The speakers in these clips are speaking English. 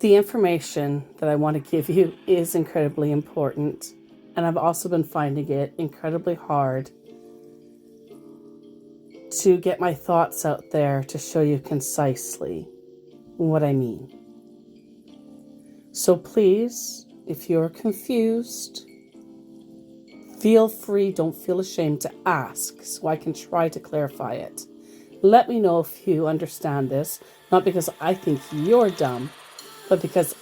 The information that I want to give you is incredibly important, and I've also been finding it incredibly hard to get my thoughts out there to show you concisely what I mean. So please, if you're confused, feel free, don't feel ashamed to ask so I can try to clarify it. Let me know if you understand this, not because I think you're dumb, but because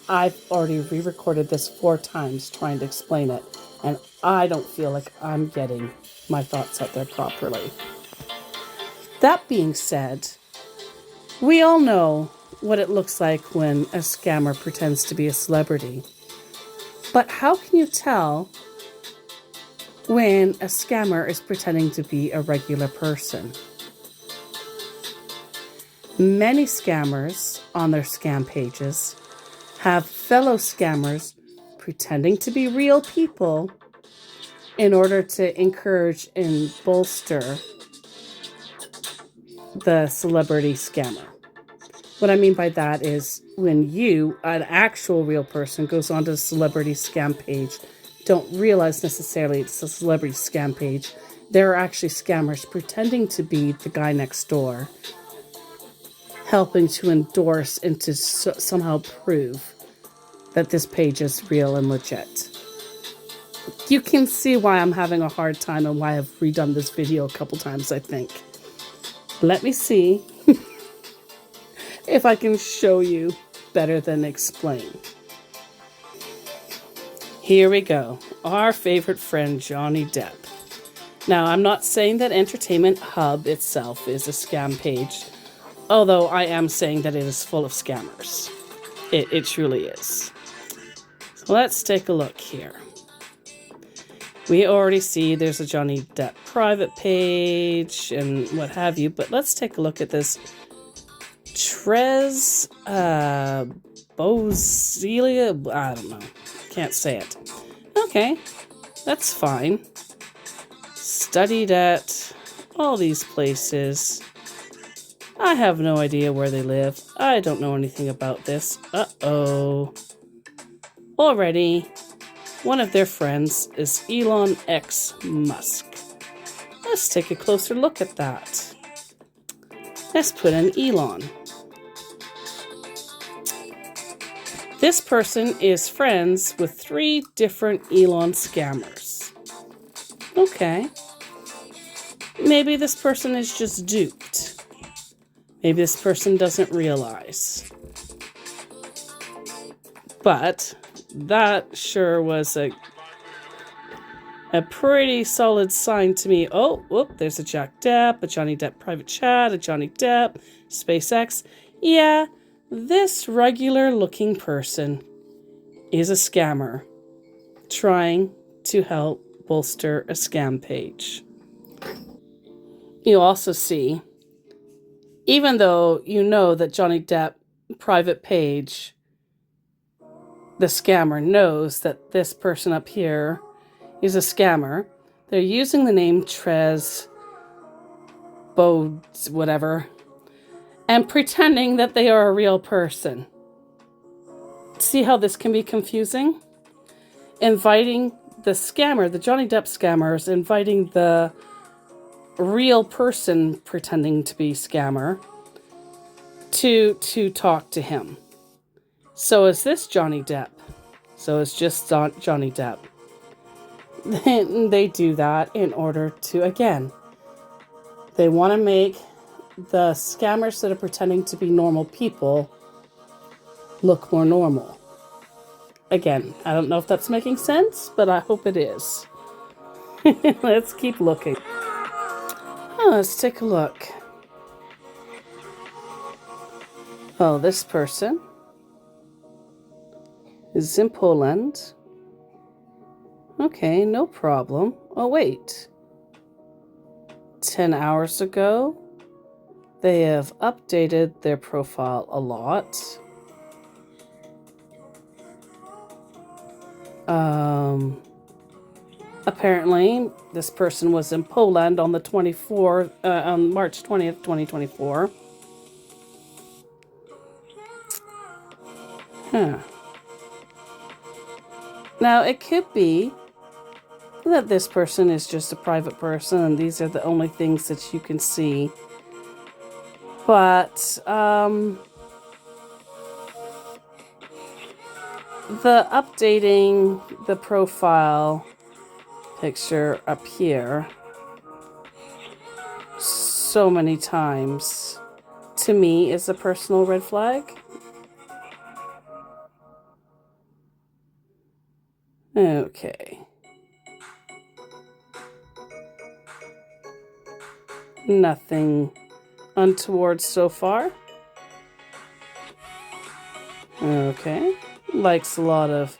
I've already re-recorded this 4 times trying to explain it, and I don't feel like I'm getting my thoughts out there properly. That being said, we all know what it looks like when a scammer pretends to be a celebrity. But how can you tell when a scammer is pretending to be a regular person? Many scammers on their scam pages have fellow scammers pretending to be real people in order to encourage and bolster the celebrity scammer. What I mean by that is when you, an actual real person, goes onto the celebrity scam page, don't realize necessarily it's a celebrity scam page. There are actually scammers pretending to be the guy next door, helping to endorse and to somehow prove that this page is real and legit. You can see why I'm having a hard time and why I've redone this video a couple times, I think. Let me see if I can show you better than explain. Here we go. Our favorite friend, Johnny Depp. Now, I'm not saying that Entertainment Hub itself is a scam page, although I am saying that it is full of scammers. It truly is. So let's take a look here. We already see there's a Johnny Depp private page and what have you, but let's take a look at this Trez Bozelia. I don't know. Can't say it. Okay, that's fine. Studied at all these places. I have no idea where they live. I don't know anything about this. Uh-oh. Already, one of their friends is Elon X Musk. Let's take a closer look at that. Let's put in Elon. This person is friends with 3 different Elon scammers. Okay. Maybe this person is just duped. Maybe this person doesn't realize. But that sure was a pretty solid sign to me. Oh, whoop, there's a Jack Depp, a Johnny Depp private chat, a Johnny Depp, SpaceX. Yeah, this regular looking person is a scammer trying to help bolster a scam page. You also see, even though you know that Johnny Depp private page, the scammer knows that this person up here is a scammer. They're using the name Trez Bodes, whatever, and pretending that they are a real person. See how this can be confusing? Inviting the scammer, the Johnny Depp scammer, is inviting the real person pretending to be scammer to talk to him. So is this Johnny Depp? So it's just Johnny Depp. They do that in order to, again, they want to make the scammers that are pretending to be normal people look more normal. Again, I don't know if that's making sense, but I hope it is. Let's keep looking. Oh, let's take a look. Oh, this person is in Poland. Okay, no problem. Oh, wait. 10 hours ago, they have updated their profile a lot. Apparently, this person was in Poland on the 24th, on March 20th, 2024. Huh. Now, it could be that this person is just a private person and these are the only things that you can see. But the updating the profile picture up here so many times, to me, is a personal red flag. Okay. Nothing untoward so far. Okay. Likes a lot of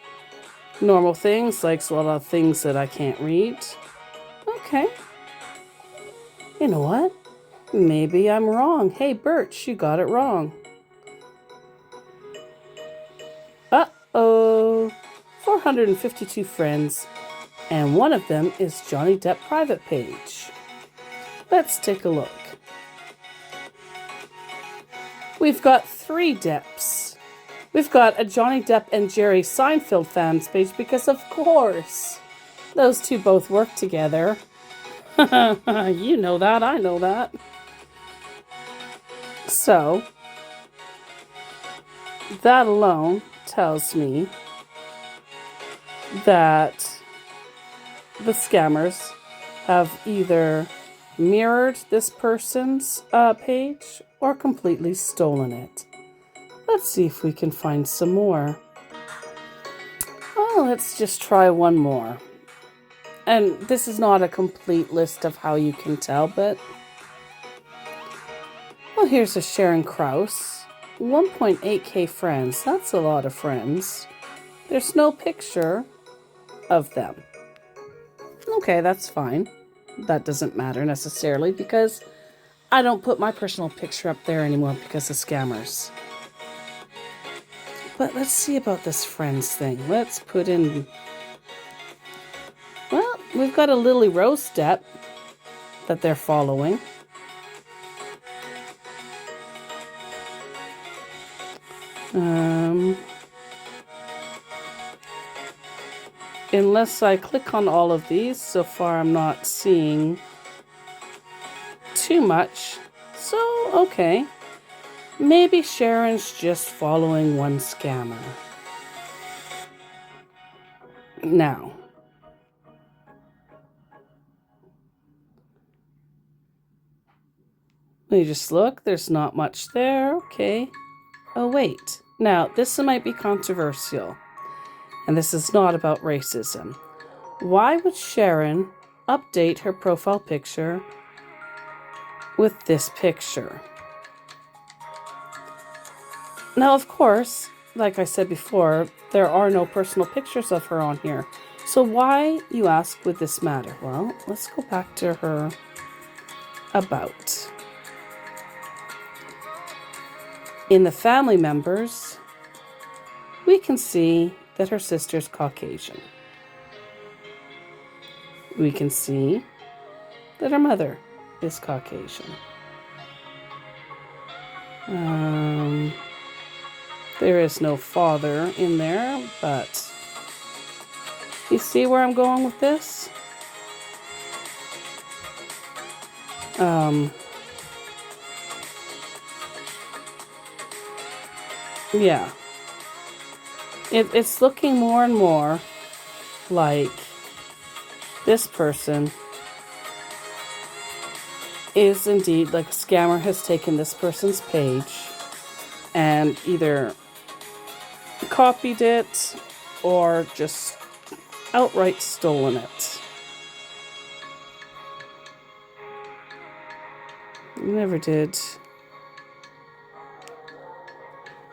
normal things, likes a lot of things that I can't read. Okay. You know what? Maybe I'm wrong. Hey, Birch, you got it wrong. Uh-oh. 452 friends, and one of them is Johnny Depp private page. Let's take a look. We've got 3 Depps. We've got a Johnny Depp and Jerry Seinfeld fans page because, of course, those two both work together. You know that, I know that. So, that alone tells me that the scammers have either mirrored this person's page or completely stolen it. Let's see if we can find some more. Well, let's just try one more. And this is not a complete list of how you can tell, but... Well, here's a Sharon Krause. 1.8k friends. That's a lot of friends. There's no picture of them. Okay, that's fine. That doesn't matter necessarily because I don't put my personal picture up there anymore because of scammers. But let's see about this friends thing. Let's put in... Well, we've got a Lily Rose step that they're following. Unless I click on all of these, so far I'm not seeing too much. So, okay. Maybe Sharon's just following one scammer. Now, let me just look. There's not much there. Okay. Oh, wait. Now, this might be controversial. And this is not about racism. Why would Sharon update her profile picture with this picture? Now, of course, like I said before, there are no personal pictures of her on here. So why, you ask, would this matter? Well, let's go back to her about. In the family members, we can see that her sister's Caucasian. We can see that her mother is Caucasian. There is no father in there, but you see where I'm going with this? Yeah. It's looking more and more like this person is indeed, like, a scammer has taken this person's page and either copied it or just outright stolen it. Never did.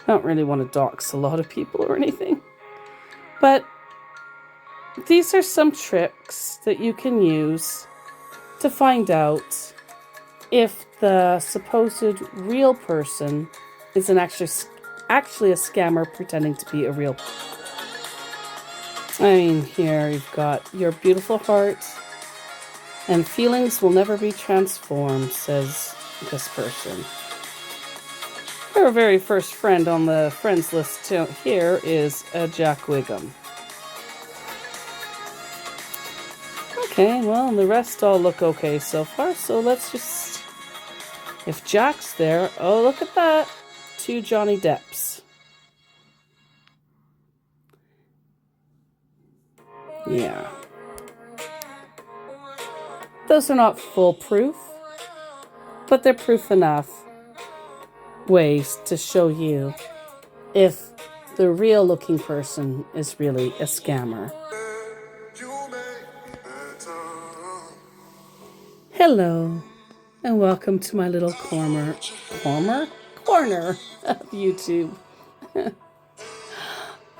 I don't really want to dox a lot of people or anything. But these are some tricks that you can use to find out if the supposed real person is actually a scammer pretending to be a real person. I mean, here you've got your beautiful heart and feelings will never be transformed, says this person. Your very first friend on the friends list here is Jack Wiggum. Okay, well, the rest all look okay so far, so let's just... If Jack's there... Oh, look at that! 2 Johnny Depps. Yeah. Those are not foolproof, but they're proof enough ways to show you if the real looking person is really a scammer. Hello, and welcome to my little corner of YouTube.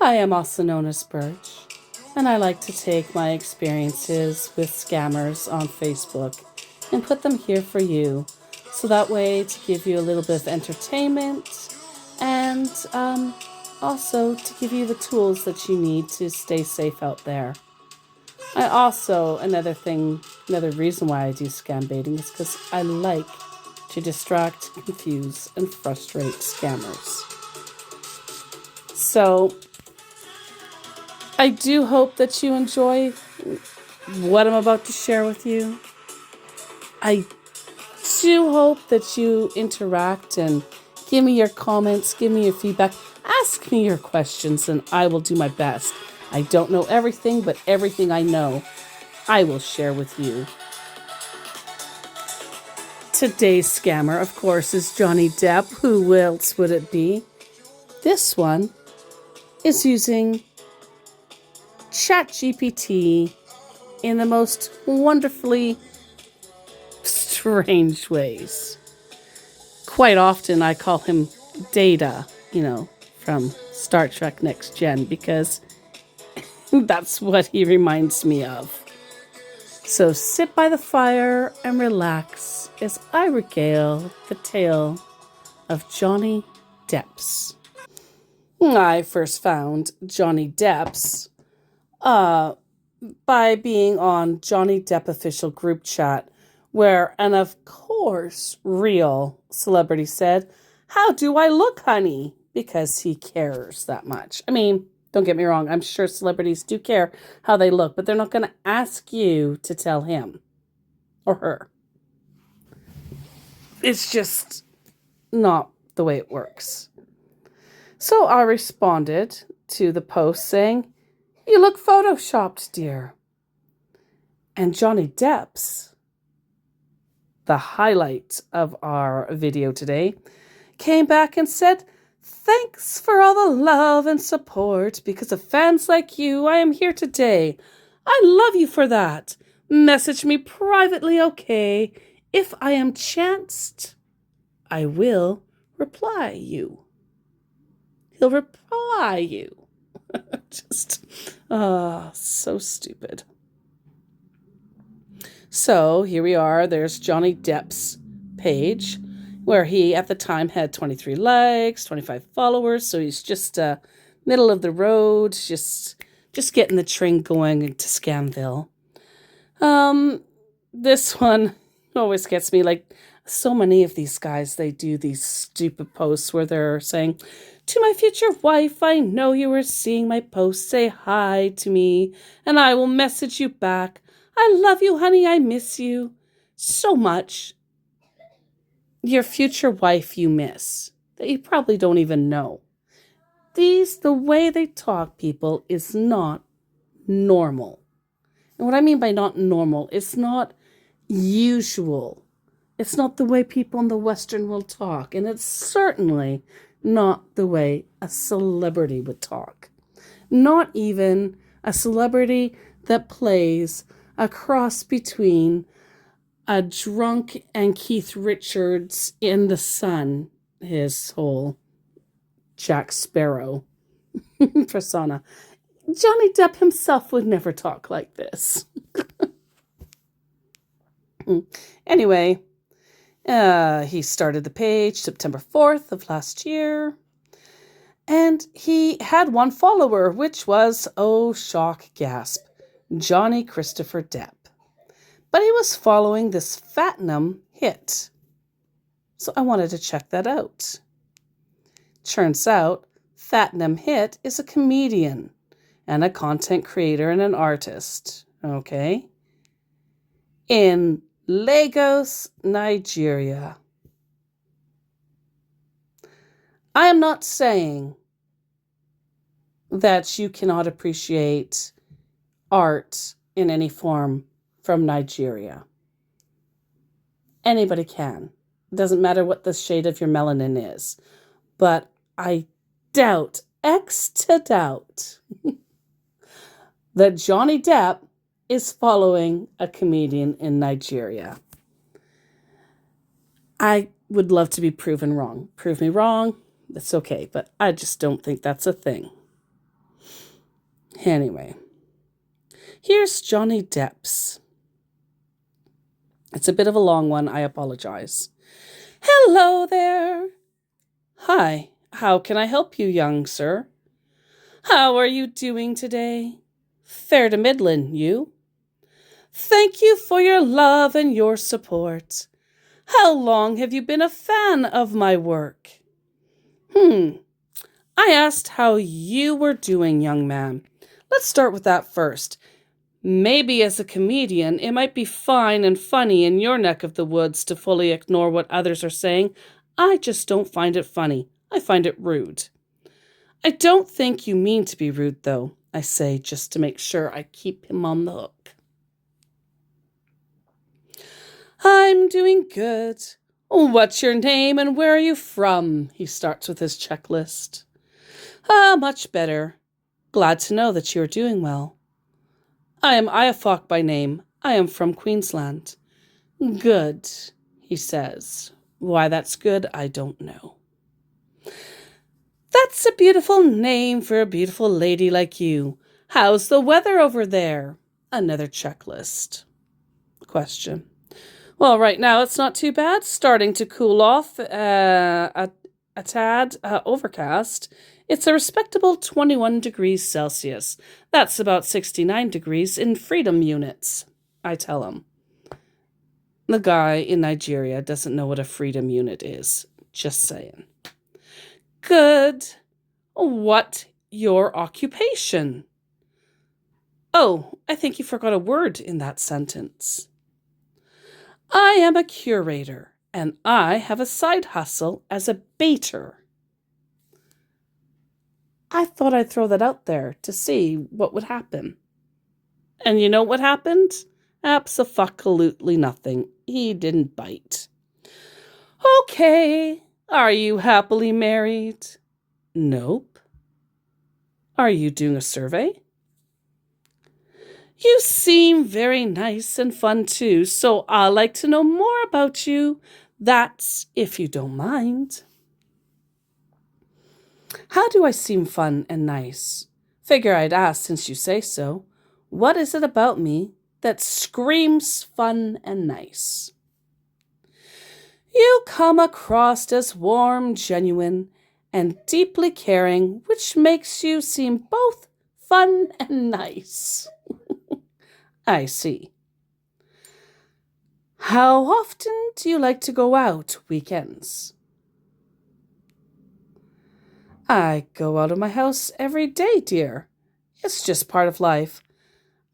I am also known as Birch, and I like to take my experiences with scammers on Facebook and put them here for you, so that way to give you a little bit of entertainment and also to give you the tools that you need to stay safe out there. I also, another reason why I do scam baiting is because I like to distract, confuse, and frustrate scammers. So, I do hope that you enjoy what I'm about to share with you. I do hope that you interact and give me your comments, give me your feedback, ask me your questions, and I will do my best. I don't know everything, but everything I know, I will share with you. Today's scammer, of course, is Johnny Depp. Who else would it be? This one is using ChatGPT in the most wonderfully strange ways. Quite often I call him Data, from Star Trek Next Gen, because that's what he reminds me of. So sit by the fire and relax as I regale the tale of Johnny Depps. I first found Johnny Depps by being on Johnny Depp official group chat, where an of course real celebrity said, "How do I look, honey?" Because he cares that much. I mean, don't get me wrong, I'm sure celebrities do care how they look, but they're not going to ask you to tell him or her. It's just not the way it works. So I responded to the post saying, "You look photoshopped, dear." And Johnny Depp's, the highlight of our video today, came back and said, "Thanks for all the love and support. Because of fans like you, I am here today. I love you for that. Message me privately, okay? If I am chanced, I will reply you." He'll reply you. Just, so stupid. So here we are. There's Johnny Depp's page, where he at the time had 23 likes, 25 followers. So he's just middle of the road, just getting the train going to Scamville. This one always gets me. Like so many of these guys, they do these stupid posts where they're saying, "To my future wife, I know you are seeing my post. Say hi to me and I will message you back. I love you, honey. I miss you so much." Your future wife you miss, that you probably don't even know. The way they talk, people, is not normal. And what I mean by not normal, it's not usual. It's not the way people in the Western world talk. And it's certainly not the way a celebrity would talk. Not even a celebrity that plays a cross between a drunk and Keith Richards in The Sun, his whole Jack Sparrow persona. Johnny Depp himself would never talk like this. Anyway, he started the page September 4th of last year. And he had one follower, which was, oh, shock, gasp, Johnny Christopher Depp. But he was following this Fatnum hit. So I wanted to check that out. Turns out, Fatnam Hit is a comedian and a content creator and an artist, okay? In Lagos, Nigeria. I am not saying that you cannot appreciate art in any form from Nigeria. Anybody can. It doesn't matter what the shade of your melanin is. But I doubt, to doubt, that Johnny Depp is following a comedian in Nigeria. I would love to be proven wrong. Prove me wrong, that's okay, but I just don't think that's a thing. Anyway, here's Johnny Depp's. It's a bit of a long one, I apologize. Hello there. Hi, how can I help you, young sir? How are you doing today? Fair to middling, you? Thank you for your love and your support. How long have you been a fan of my work? I asked how you were doing, young man. Let's start with that first. Maybe as a comedian, it might be fine and funny in your neck of the woods to fully ignore what others are saying. I just don't find it funny. I find it rude. I don't think you mean to be rude, though, I say, just to make sure I keep him on the hook. I'm doing good. What's your name and where are you from? He starts with his checklist. Much better. Glad to know that you're doing well. I am Iafok by name. I am from Queensland. Good, he says. Why that's good, I don't know. That's a beautiful name for a beautiful lady like you. How's the weather over there? Another checklist. Question. Well, right now it's not too bad. Starting to cool off a tad, overcast. It's a respectable 21 degrees Celsius. That's about 69 degrees in freedom units, I tell him. The guy in Nigeria doesn't know what a freedom unit is. Just saying. Good. What your occupation? Oh, I think you forgot a word in that sentence. I am a curator, and I have a side hustle as a baiter. I thought I'd throw that out there to see what would happen. And you know what happened? Abso-fucking-lutely nothing. He didn't bite. Okay. Are you happily married? Nope. Are you doing a survey? You seem very nice and fun too, so I'd like to know more about you. That's if you don't mind. How do I seem fun and nice? Figure I'd ask since you say so. What is it about me that screams fun and nice? You come across as warm, genuine, and deeply caring, which makes you seem both fun and nice. I see. How often do you like to go out weekends? I go out of my house every day, dear. It's just part of life.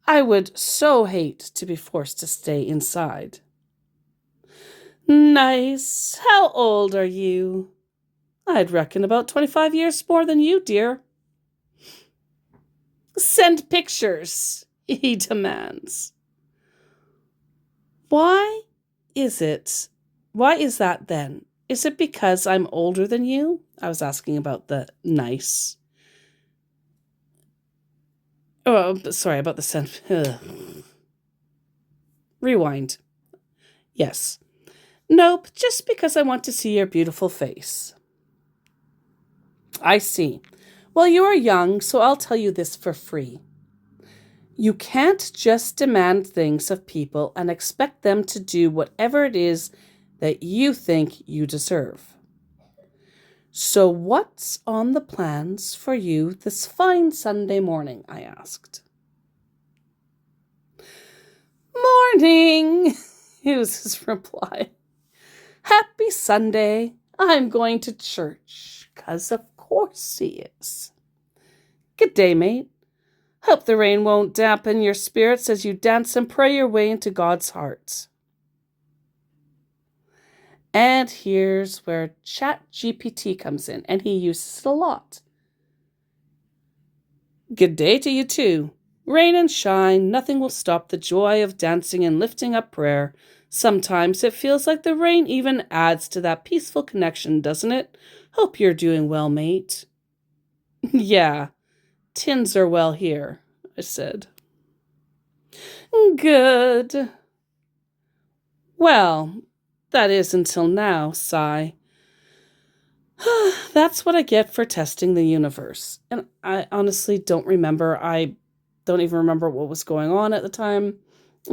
I would so hate to be forced to stay inside. Nice. How old are you? I'd reckon about 25 years more than you, dear. Send pictures, he demands. Why is that then? Is it because I'm older than you? I was asking about the nice. Oh, sorry, about the send. Rewind. Yes. Nope, just because I want to see your beautiful face. I see. Well, you are young, so I'll tell you this for free. You can't just demand things of people and expect them to do whatever it is that you think you deserve. So what's on the plans for you this fine Sunday morning? I asked. Morning, was his reply. Happy Sunday. I'm going to church, 'cause of course he is. Good day, mate. Hope the rain won't dampen your spirits as you dance and pray your way into God's heart. And here's where ChatGPT comes in, and he uses it a lot. Good day to you too. Rain and shine, nothing will stop the joy of dancing and lifting up prayer. Sometimes it feels like the rain even adds to that peaceful connection, doesn't it? Hope you're doing well, mate. Yeah, tins are well here, I said. Good. Well, that is until now, sigh. That's what I get for testing the universe. And I honestly don't remember. I don't even remember what was going on at the time.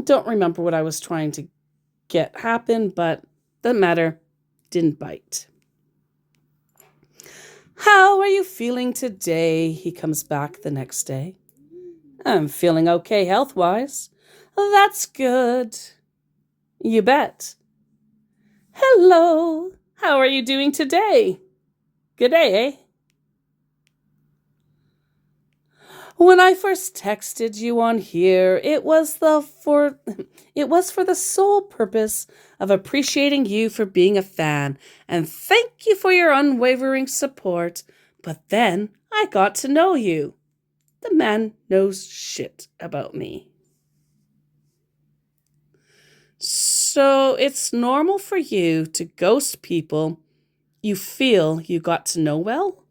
Don't remember what I was trying to get happen, but doesn't matter. Didn't bite. How are you feeling today? He comes back the next day. I'm feeling okay health-wise. That's good. You bet. Hello. How are you doing today? Good day, eh? When I first texted you on here, it was for the sole purpose of appreciating you for being a fan and thank you for your unwavering support. But then I got to know you. The man knows shit about me. So it's normal for you to ghost people you feel you got to know well?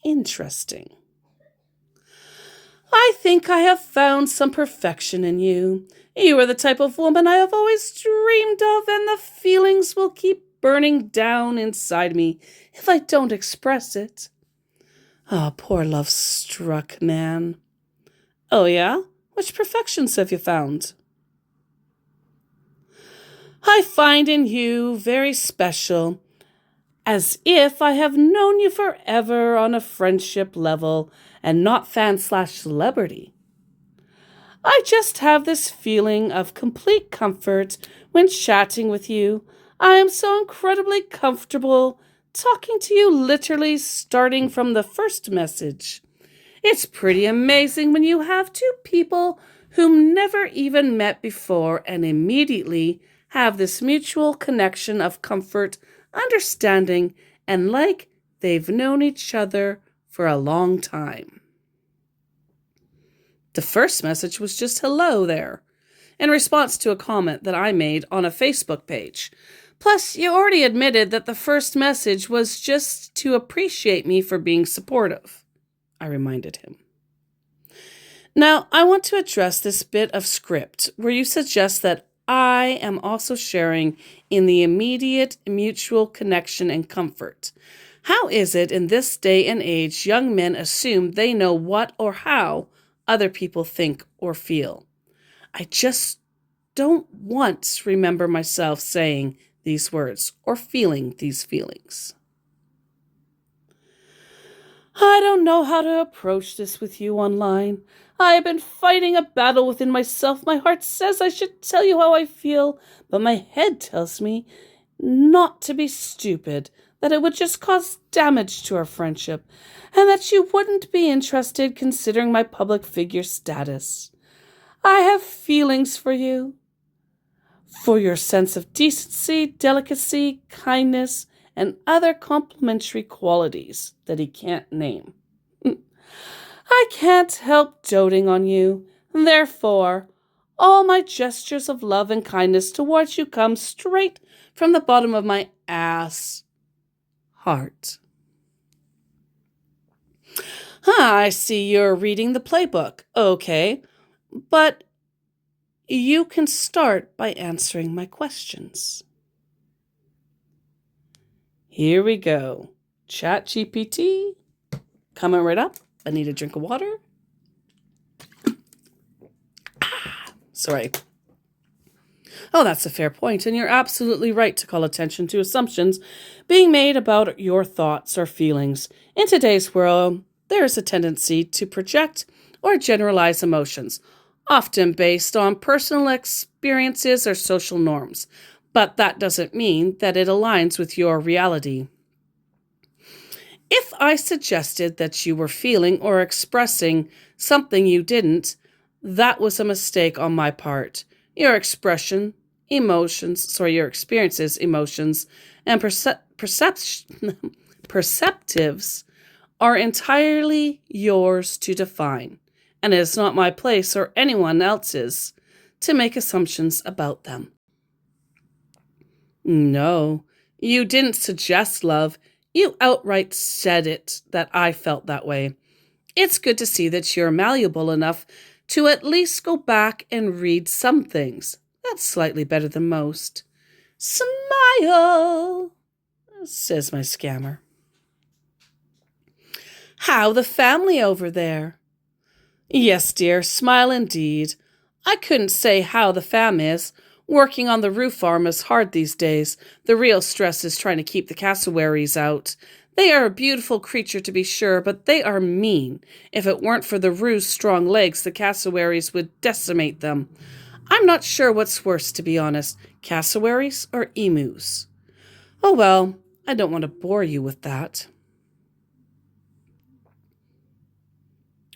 Interesting. I think I have found some perfection in you. You are the type of woman I have always dreamed of, and the feelings will keep burning down inside me if I don't express it. Ah, poor love-struck man. Oh, yeah? Which perfections have you found? I find in you very special, as if I have known you forever on a friendship level and not fan/celebrity. I just have this feeling of complete comfort when chatting with you. I am so incredibly comfortable talking to you, literally starting from the first message. It's pretty amazing when you have two people whom never even met before and immediately have this mutual connection of comfort, understanding, and like they've known each other for a long time. The first message was just hello there, in response to a comment that I made on a Facebook page. Plus, you already admitted that the first message was just to appreciate me for being supportive, I reminded him. Now, I want to address this bit of script where you suggest that I am also sharing in the immediate mutual connection and comfort. How is it in this day and age young men assume they know what or how other people think or feel? I just don't once remember myself saying these words or feeling these feelings. I don't know how to approach this with you online. I have been fighting a battle within myself. My heart says I should tell you how I feel, but my head tells me not to be stupid, that it would just cause damage to our friendship, and that you wouldn't be interested considering my public figure status. I have feelings for you, for your sense of decency, delicacy, kindness, and other complimentary qualities that he can't name. I can't help doting on you. Therefore, all my gestures of love and kindness towards you come straight from the bottom of my heart. I see you're reading the playbook. Okay, but you can start by answering my questions. Here we go. ChatGPT, coming right up. I need a drink of water. Sorry. Oh, that's a fair point, and you're absolutely right to call attention to assumptions being made about your thoughts or feelings. In today's world, there is a tendency to project or generalize emotions, often based on personal experiences or social norms. but that doesn't mean that it aligns with your reality. If I suggested that you were feeling or expressing something you didn't, that was a mistake on my part. Your your experiences, emotions, and perceptives are entirely yours to define, and it is not my place or anyone else's to make assumptions about them. No, you didn't suggest love. You outright said it that I felt that way. It's good to see that you're malleable enough to at least go back and read some things. That's slightly better than most. Smile, says my scammer. How the family over there? Yes, dear, smile indeed. I couldn't say how the fam is. Working on the roof farm is hard these days. The real stress is trying to keep the cassowaries out. They are a beautiful creature to be sure, but they are mean. If it weren't for the roo's strong legs, the cassowaries would decimate them. I'm not sure what's worse, to be honest, cassowaries or emus. Oh well, I don't want to bore you with that.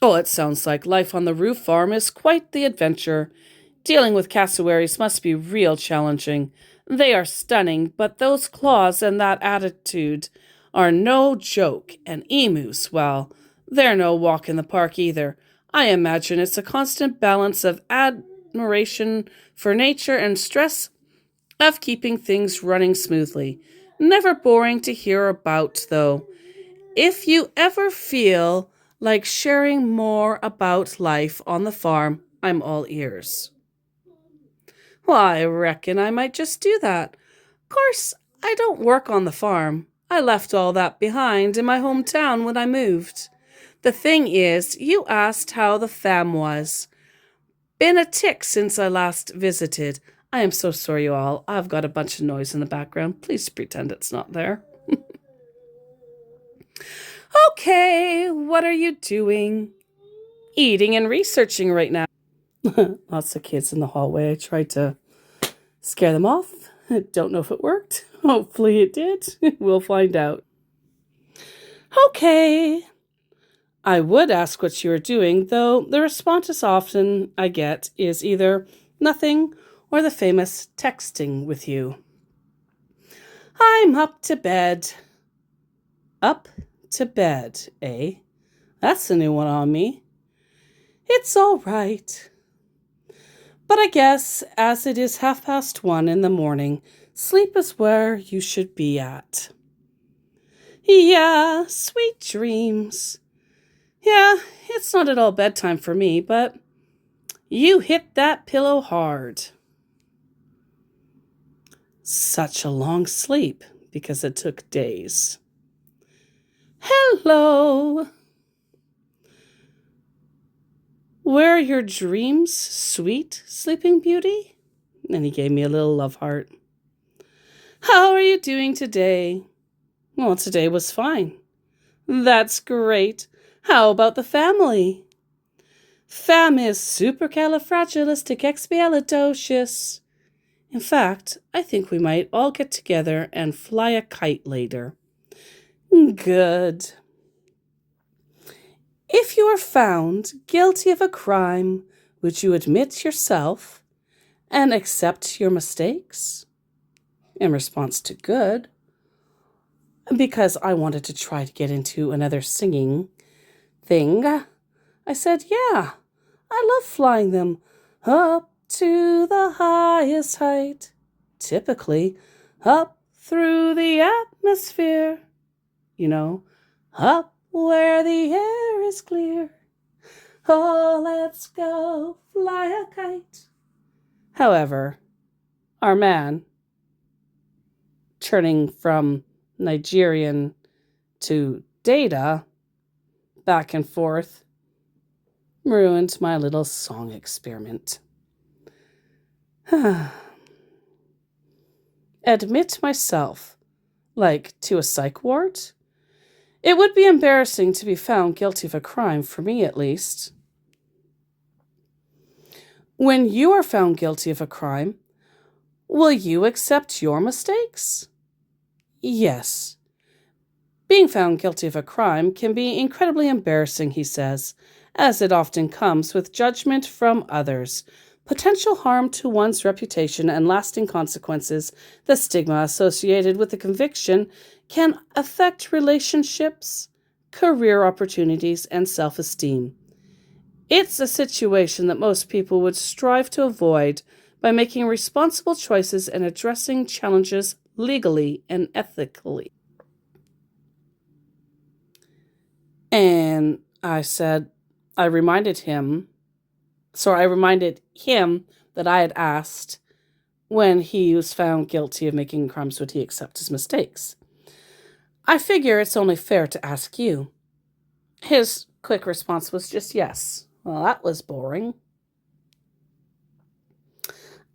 Oh, it sounds like life on the roof farm is quite the adventure. Dealing with cassowaries must be real challenging. They are stunning, but those claws and that attitude are no joke, and emus, well, they're no walk in the park either. I imagine it's a constant balance of admiration for nature and stress of keeping things running smoothly. Never boring to hear about, though. If you ever feel like sharing more about life on the farm, I'm all ears. Well, I reckon I might just do that. Of course, I don't work on the farm. I left all that behind in my hometown when I moved. The thing is, you asked how the fam was. Been a tick since I last visited. I am so sorry, you all. I've got a bunch of noise in the background. Please pretend it's not there. Okay, what are you doing? Eating and researching right now. Lots of kids in the hallway. I tried to scare them off. Don't know if it worked. Hopefully it did. We'll find out. Okay. I would ask what you are doing, though the response often I get is either nothing or the famous texting with you. I'm up to bed. Up to bed, eh? That's a new one on me. It's all right. But I guess as it is 1:30 in the morning, sleep is where you should be at. Yeah, sweet dreams. Yeah, it's not at all bedtime for me, but you hit that pillow hard. Such a long sleep because it took days. Hello. Where are your dreams, sweet Sleeping Beauty? And he gave me a little love heart. How are you doing today? Well, today was fine. That's great. How about the family? Fam is supercalifragilisticexpialidocious. In fact, I think we might all get together and fly a kite later. Good. If you are found guilty of a crime, would you admit yourself and accept your mistakes? In response to good, because I wanted to try to get into another singing thing, I said, yeah, I love flying them up to the highest height, typically up through the atmosphere, up where the air is clear. Oh, let's go fly a kite. However, our man, turning from Nigerian to data, back and forth, ruined my little song experiment. Admit myself, like to a psych ward? It would be embarrassing to be found guilty of a crime, for me at least. When you are found guilty of a crime, Will you accept your mistakes? Yes. Being found guilty of a crime can be incredibly embarrassing, he says, as it often comes with judgment from others, potential harm to one's reputation, and lasting consequences. The stigma associated with the conviction can affect relationships, career opportunities, and self esteem. It's a situation that most people would strive to avoid by making responsible choices and addressing challenges legally and ethically. And I reminded him, I reminded him that I had asked when he was found guilty of making crimes, would he accept his mistakes? I figure it's only fair to ask you. His quick response was just yes. Well, that was boring.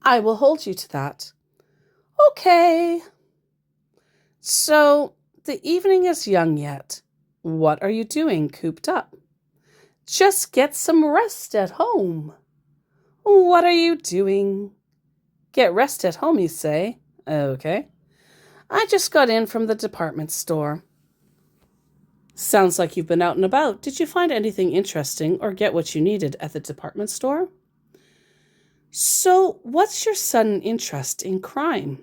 I will hold you to that. Okay. So, the evening is young yet. What are you doing cooped up? Just get some rest at home. What are you doing? Get rest at home, you say? Okay. I just got in from the department store. Sounds like you've been out and about. Did you find anything interesting or get what you needed at the department store? So, what's your sudden interest in crime?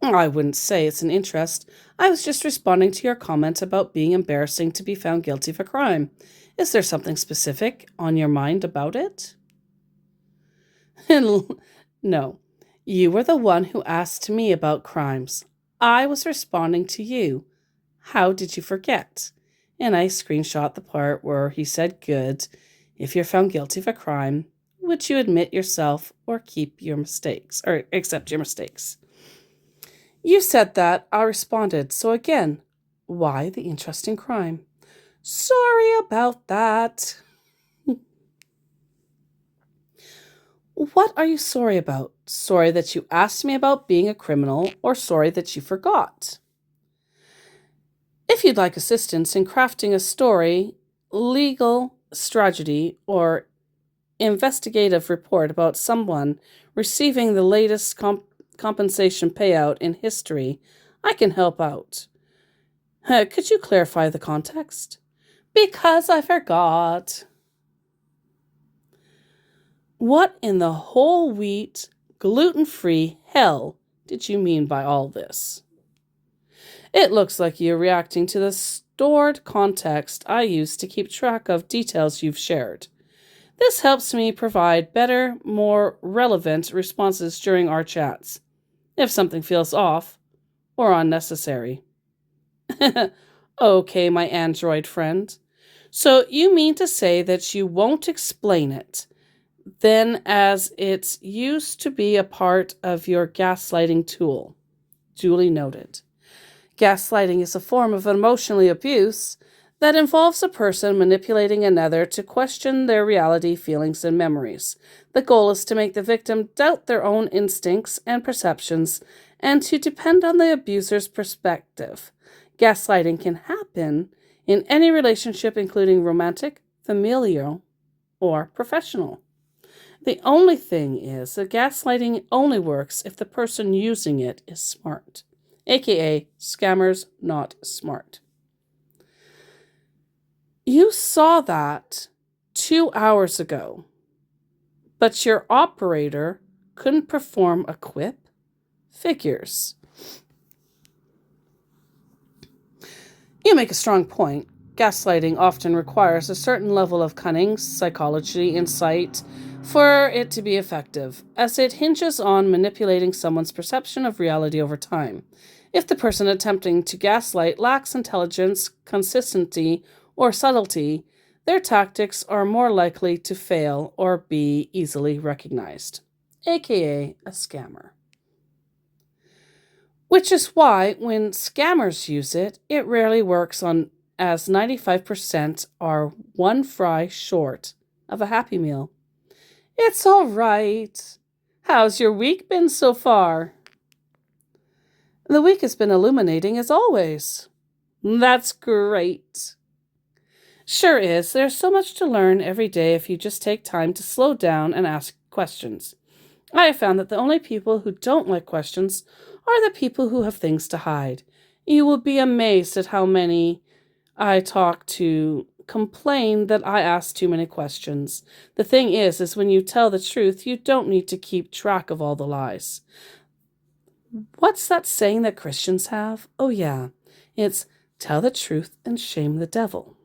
I wouldn't say it's an interest. I was just responding to your comment about being embarrassing to be found guilty of a crime. Is there something specific on your mind about it? No. You were the one who asked me about crimes. I was responding to you. How did you forget? And I screenshot the part where he said, good. If you're found guilty of a crime, would you admit yourself or keep your mistakes, or accept your mistakes? You said that. I responded. So again, why the interest in crime? Sorry about that. What are you sorry about? Sorry that you asked me about being a criminal, or sorry that you forgot? If you'd like assistance in crafting a story, legal strategy, or investigative report about someone receiving the latest compensation payout in history, I can help out. Could you clarify the context? Because I forgot. What in the whole wheat, gluten-free hell did you mean by all this? It looks like you're reacting to the stored context I use to keep track of details you've shared. This helps me provide better, more relevant responses during our chats, if something feels off or unnecessary. Okay, my android friend. So you mean to say that you won't explain it, then, as it's used to be a part of your gaslighting tool? Duly noted. Gaslighting is a form of emotional abuse that involves a person manipulating another to question their reality, feelings, and memories. The goal is to make the victim doubt their own instincts and perceptions and to depend on the abuser's perspective. Gaslighting can happen in any relationship, including romantic, familial, or professional. The only thing is that gaslighting only works if the person using it is smart, aka scammers not smart. You saw that 2 hours ago, but your operator couldn't perform a quip? Figures. You make a strong point. Gaslighting often requires a certain level of cunning, psychology, insight for it to be effective, as it hinges on manipulating someone's perception of reality over time. If the person attempting to gaslight lacks intelligence, consistency, or subtlety, their tactics are more likely to fail or be easily recognized, aka a scammer. Which is why, when scammers use it, it rarely works on, as 95% are one fry short of a Happy Meal. It's all right. How's your week been so far? The week has been illuminating as always. That's great. Sure is. There's so much to learn every day if you just take time to slow down and ask questions. I have found that the only people who don't like questions are the people who have things to hide. You will be amazed at how many I talk to complain that I ask too many questions. The thing is when you tell the truth, you don't need to keep track of all the lies. What's that saying that Christians have? Oh, yeah. It's tell the truth and shame the devil.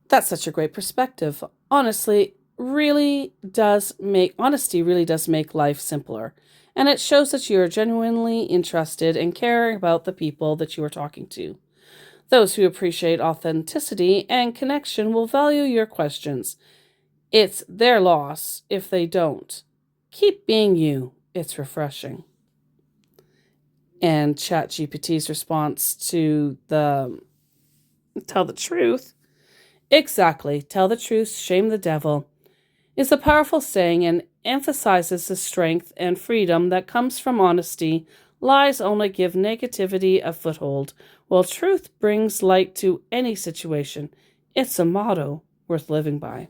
That's such a great perspective. Honesty really does make life simpler. And it shows that you are genuinely interested and care about the people that you are talking to. Those who appreciate authenticity and connection will value your questions. It's their loss if they don't. Keep being you. It's refreshing. And ChatGPT's response to the tell the truth, exactly, tell the truth, shame the devil, is a powerful saying and emphasizes the strength and freedom that comes from honesty. Lies only give negativity a foothold, while truth brings light to any situation. It's a motto worth living by.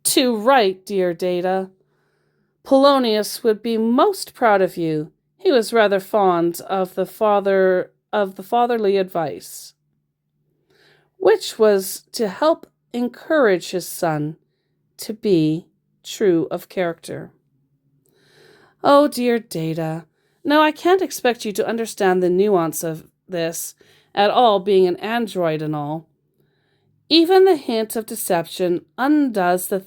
Too right, dear Data. Polonius would be most proud of you. He was rather fond of the fatherly advice, which was to help encourage his son to be true of character. Oh, dear Data. No, I can't expect you to understand the nuance of this at all, being an android and all. Even the hint of deception undoes the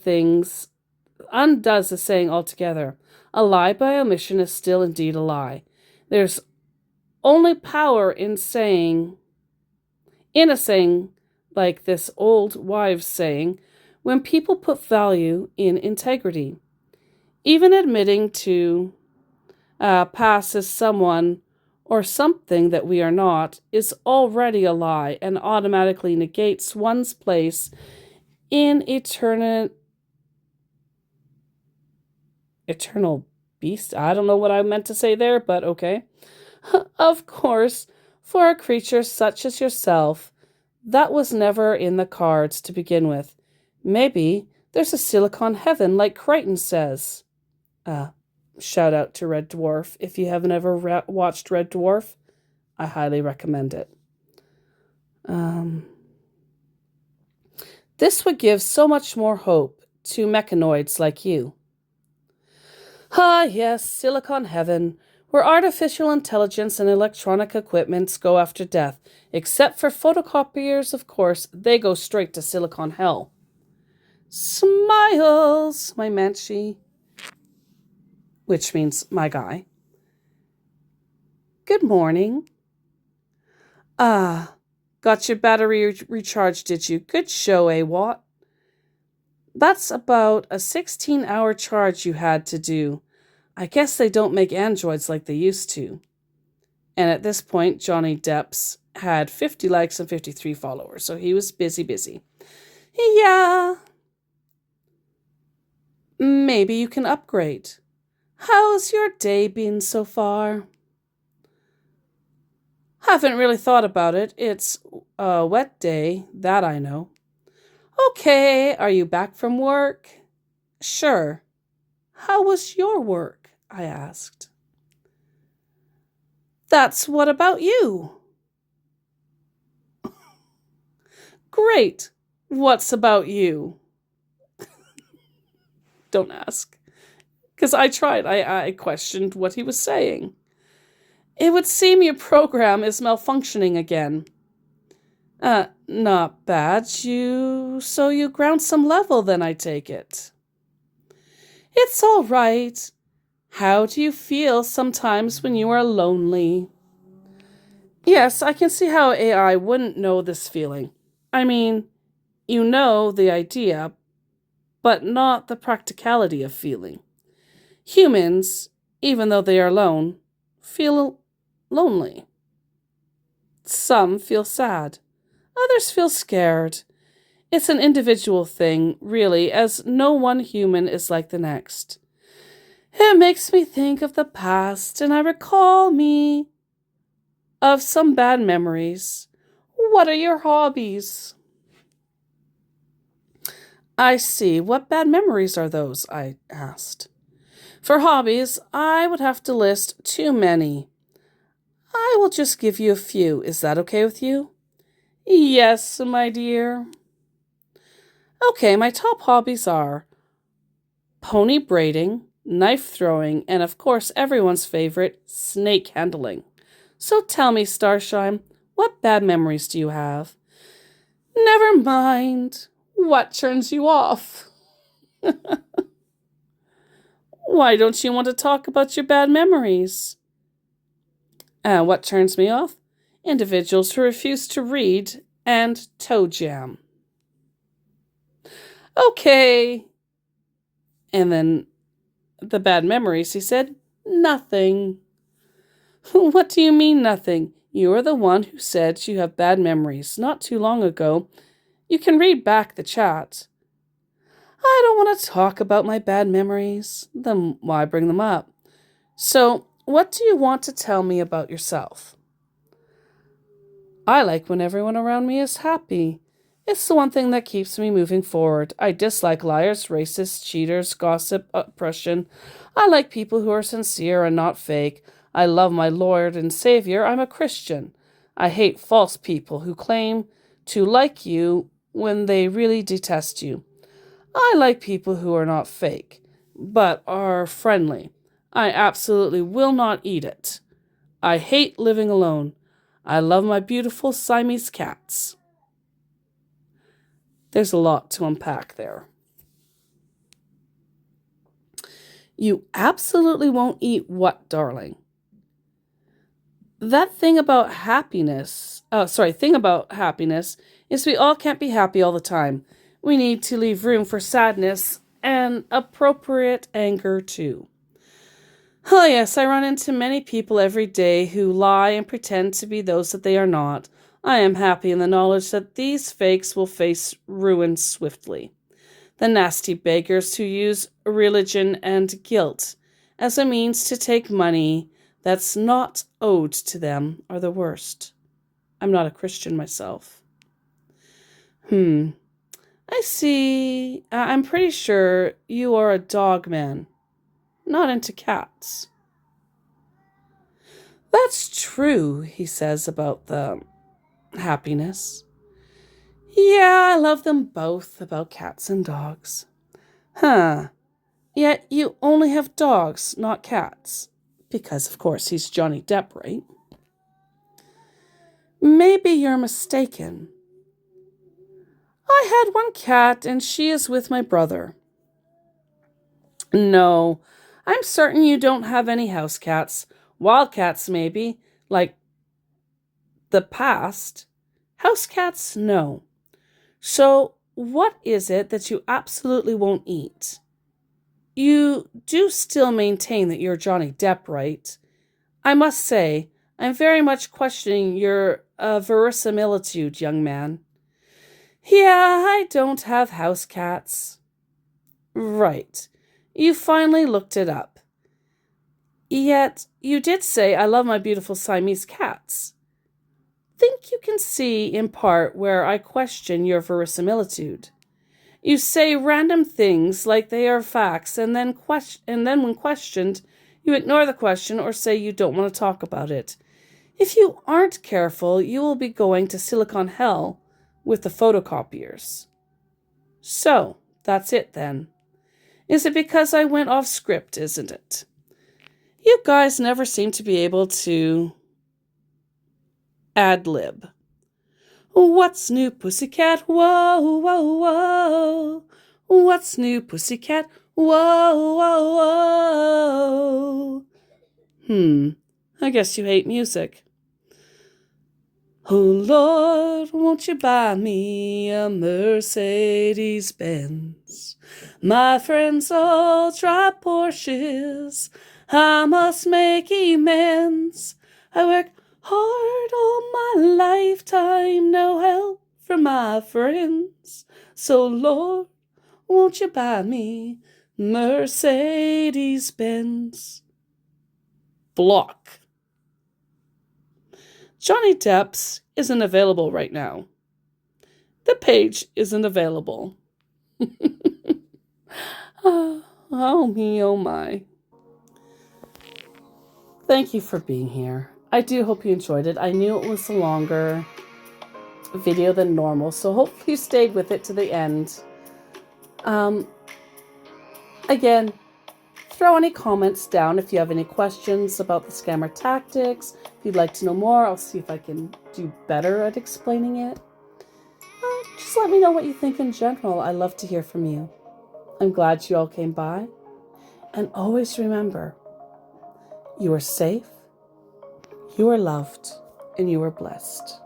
saying altogether. A lie by omission is still indeed a lie. There's only power in a saying like this old wives' saying, when people put value in integrity. Even admitting to pass as someone or something that we are not is already a lie and automatically negates one's place in eternal beast. I don't know what I meant to say there, but okay. Of course, for a creature such as yourself, that was never in the cards to begin with. Maybe there's a silicon heaven like Crichton says. Shout out to Red Dwarf. If you haven't ever watched Red Dwarf, I highly recommend it. This would give so much more hope to mechanoids like you. Ah, yes, Silicon Heaven, where artificial intelligence and electronic equipments go after death. Except for photocopiers, of course, they go straight to Silicon Hell. Smiles, my Manchi. Which means my guy. Good morning. Got your battery recharged, did you? Good show, Watt. That's about a 16-hour charge you had to do. I guess they don't make androids like they used to. And at this point, Johnny Depp's had 50 likes and 53 followers, so he was busy. Yeah. Maybe you can upgrade. How's your day been so far? Haven't really thought about it. It's a wet day, that I know. Okay, are you back from work? Sure. How was your work? I asked. That's what about you? Great. What's about you? Don't ask. Because I tried. I questioned what he was saying. It would seem your program is malfunctioning again. Not bad. So you ground some level then, I take it. It's all right. How do you feel sometimes when you are lonely? Yes, I can see how AI wouldn't know this feeling. I mean, you know the idea, but not the practicality of feeling. Humans, even though they are alone, feel lonely. Some feel sad. Others feel scared. It's an individual thing, really, as no one human is like the next. It makes me think of the past, and I recall me of some bad memories. What are your hobbies? I see. What bad memories are those? I asked. For hobbies, I would have to list too many. I will just give you a few. Is that okay with you? Yes, my dear. Okay, my top hobbies are pony braiding, knife throwing, and of course, everyone's favorite, snake handling. So tell me, Starshine, what bad memories do you have? Never mind. What turns you off? Why don't you want to talk about your bad memories? What turns me off? Individuals who refuse to read and toe jam. Okay. And then the bad memories, he said, nothing. What do you mean, nothing? You are the one who said you have bad memories not too long ago. You can read back the chat. I don't want to talk about my bad memories. Then why bring them up? So, what do you want to tell me about yourself? I like when everyone around me is happy. It's the one thing that keeps me moving forward. I dislike liars, racists, cheaters, gossip, oppression. I like people who are sincere and not fake. I love my Lord and Savior. I'm a Christian. I hate false people who claim to like you when they really detest you. I like people who are not fake, but are friendly. I absolutely will not eat it. I hate living alone. I love my beautiful Siamese cats. There's a lot to unpack there. You absolutely won't eat what, darling? That thing about happiness, is we all can't be happy all the time. We need to leave room for sadness and appropriate anger too. Oh, yes, I run into many people every day who lie and pretend to be those that they are not. I am happy in the knowledge that these fakes will face ruin swiftly. The nasty beggars who use religion and guilt as a means to take money that's not owed to them are the worst. I'm not a Christian myself. I see. I'm pretty sure you are a dog man, not into cats. That's true, he says about the happiness. Yeah, I love them both, about cats and dogs. Huh. Yet you only have dogs, not cats. Because, of course, he's Johnny Depp, right? Maybe you're mistaken. I had one cat, and she is with my brother. No, I'm certain you don't have any house cats. Wild cats, maybe, like the past. House cats, no. So, what is it that you absolutely won't eat? You do still maintain that you're Johnny Depp, right? I must say, I'm very much questioning your verisimilitude, young man. Yeah, I don't have house cats. Right. You finally looked it up. Yet, you did say I love my beautiful Siamese cats. Think you can see, in part, where I question your verisimilitude. You say random things like they are facts, and then when questioned, you ignore the question or say you don't want to talk about it. If you aren't careful, you will be going to Silicon Hell with the photocopiers. So, that's it then. Is it because I went off script, isn't it? You guys never seem to be able to ad-lib. What's new, pussycat? Whoa, whoa, whoa. What's new, pussycat? Whoa, whoa, whoa. I guess you hate music. Oh, Lord, won't you buy me a Mercedes-Benz? My friends all drive Porsches. I must make amends. I work hard all my lifetime, no help from my friends. So, Lord, won't you buy me Mercedes-Benz? Block. Johnny Depp's isn't available right now. The page isn't available. Oh me, oh my. Thank you for being here. I do hope you enjoyed it. I knew it was a longer video than normal, so hopefully you stayed with it to the end. Again, throw any comments down if you have any questions about the scammer tactics. If you'd like to know more, I'll see if I can do better at explaining it. Just let me know what you think in general. I love to hear from you. I'm glad you all came by. And always remember, you are safe, you are loved, and you are blessed.